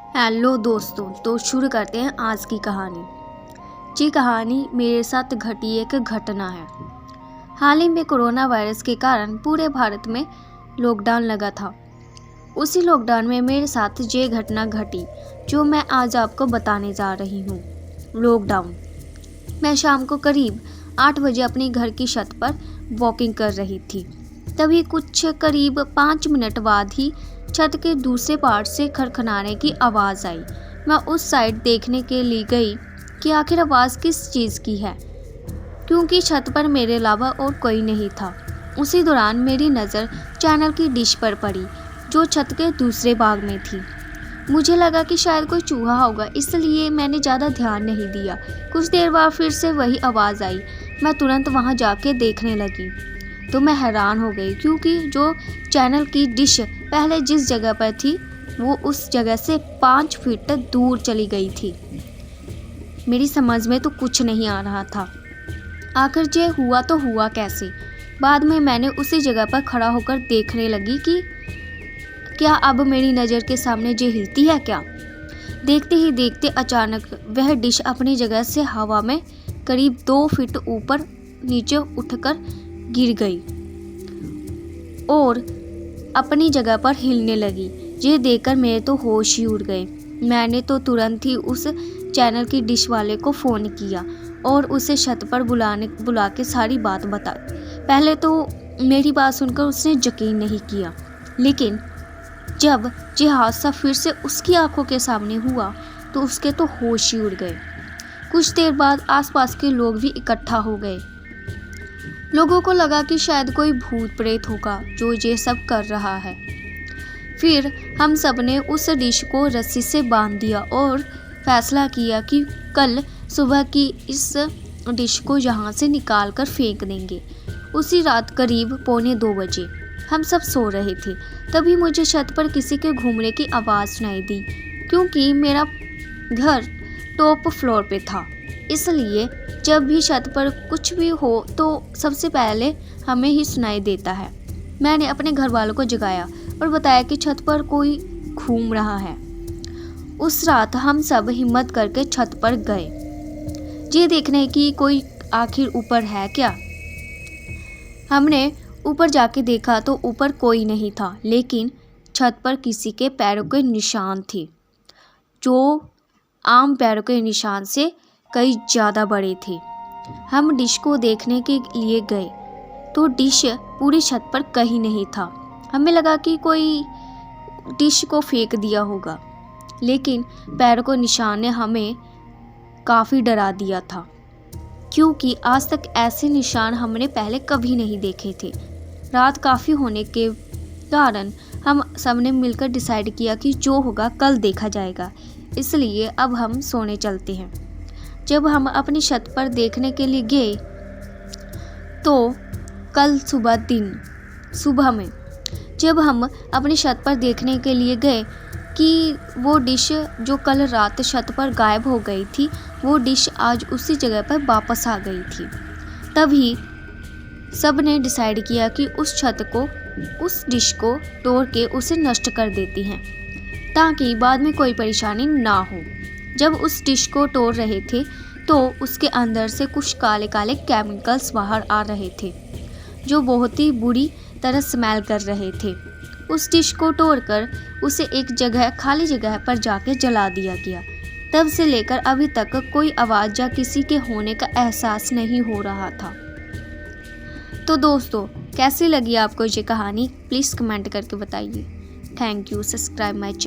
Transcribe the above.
Hello दोस्तों, तो शुरू करते हैं आज की कहानी। जी कहानी मेरे साथ घटी एक घटना है। हाल ही में कोरोना वायरस के कारण पूरे भारत में लॉकडाउन लगा था। उसी लॉकडाउन में मेरे साथ ये घटना घटी जो मैं आज आपको बताने जा रही हूँ। लॉकडाउन। मैं शाम को करीब 8 बजे अपने घर की छत पर वॉकिंग कर रही थी। तभी कुछ करीब 5 मिनट बाद ही छत के दूसरे पार्ट से खड़खड़ाने की आवाज़ आई। मैं उस साइड देखने के लिए गई कि आखिर आवाज़ किस चीज़ की है, क्योंकि छत पर मेरे अलावा और कोई नहीं था। उसी दौरान मेरी नज़र चैनल की डिश पर पड़ी जो छत के दूसरे भाग में थी। मुझे लगा कि शायद कोई चूहा होगा, इसलिए मैंने ज़्यादा ध्यान नहीं दिया। कुछ देर बाद फिर से वही आवाज़ आई। मैं तुरंत वहाँ जाके देखने लगी तो मैं हैरान हो गई, क्योंकि जो चैनल की डिश पहले जिस जगह पर थी वो उस जगह से 5 फीट दूर चली गई थी। मेरी समझ में तो कुछ नहीं आ रहा था, आखिर ये हुआ तो हुआ कैसे। बाद में मैंने उसी जगह पर खड़ा होकर देखने लगी कि क्या अब मेरी नज़र के सामने ये हिलती है क्या। देखते ही देखते अचानक वह डिश अपनी जगह से हवा में करीब 2 फीट ऊपर नीचे उठकर गिर गई और अपनी जगह पर हिलने लगी। ये देखकर मेरे तो होश ही उड़ गए। मैंने तो तुरंत ही उस चैनल की डिश वाले को फ़ोन किया और उसे छत पर बुला के सारी बात बताई। पहले तो मेरी बात सुनकर उसने यकीन नहीं किया, लेकिन जब ये हादसा फिर से उसकी आंखों के सामने हुआ तो उसके तो होश ही उड़ गए। कुछ देर बाद आसपास के लोग भी इकट्ठा हो गए। लोगों को लगा कि शायद कोई भूत प्रेत होगा जो ये सब कर रहा है। फिर हम सब ने उस डिश को रस्सी से बांध दिया और फैसला किया कि कल सुबह की इस डिश को यहाँ से निकाल कर फेंक देंगे। उसी रात करीब 1:45 बजे हम सब सो रहे थे। तभी मुझे छत पर किसी के घूमने की आवाज़ सुनाई दी, क्योंकि मेरा घर टॉप फ्लोर पे था, इसलिए जब भी छत पर कुछ भी हो तो सबसे पहले हमें ही सुनाई देता है। मैंने अपने घर वालों को जगाया और बताया कि छत पर कोई घूम रहा है। उस रात हम सब हिम्मत करके छत पर गए, ये देखने की कोई आखिर ऊपर है क्या। हमने ऊपर जाके देखा तो ऊपर कोई नहीं था, लेकिन छत पर किसी के पैरों के निशान थे, जो आम पैरों के निशान से कई ज़्यादा बड़े थे। हम डिश को देखने के लिए गए तो डिश पूरी छत पर कहीं नहीं था। हमें लगा कि कोई डिश को फेंक दिया होगा, लेकिन पैरों के निशान ने हमें काफ़ी डरा दिया था, क्योंकि आज तक ऐसे निशान हमने पहले कभी नहीं देखे थे। रात काफ़ी होने के कारण हम सब ने मिलकर डिसाइड किया कि जो होगा कल देखा जाएगा, इसलिए अब हम सोने चलते हैं। जब हम अपनी छत पर देखने के लिए गए तो कल सुबह में जब हम अपनी छत पर देखने के लिए गए कि वो डिश जो कल रात छत पर गायब हो गई थी, वो डिश आज उसी जगह पर वापस आ गई थी। तभी सब ने डिसाइड किया कि उस डिश को तोड़ के उसे नष्ट कर देती हैं, ताकि बाद में कोई परेशानी ना हो। जब उस डिश को तोड़ रहे थे तो उसके अंदर से कुछ काले काले केमिकल्स बाहर आ रहे थे, जो बहुत ही बुरी तरह स्मेल कर रहे थे। उस डिश को तोड़कर उसे एक खाली जगह पर जाके जला दिया गया। तब से लेकर अभी तक कोई आवाज़ या किसी के होने का एहसास नहीं हो रहा था। तो दोस्तों, कैसी लगी आपको ये कहानी? प्लीज़ कमेंट करके बताइए। Thank you. Subscribe my channel.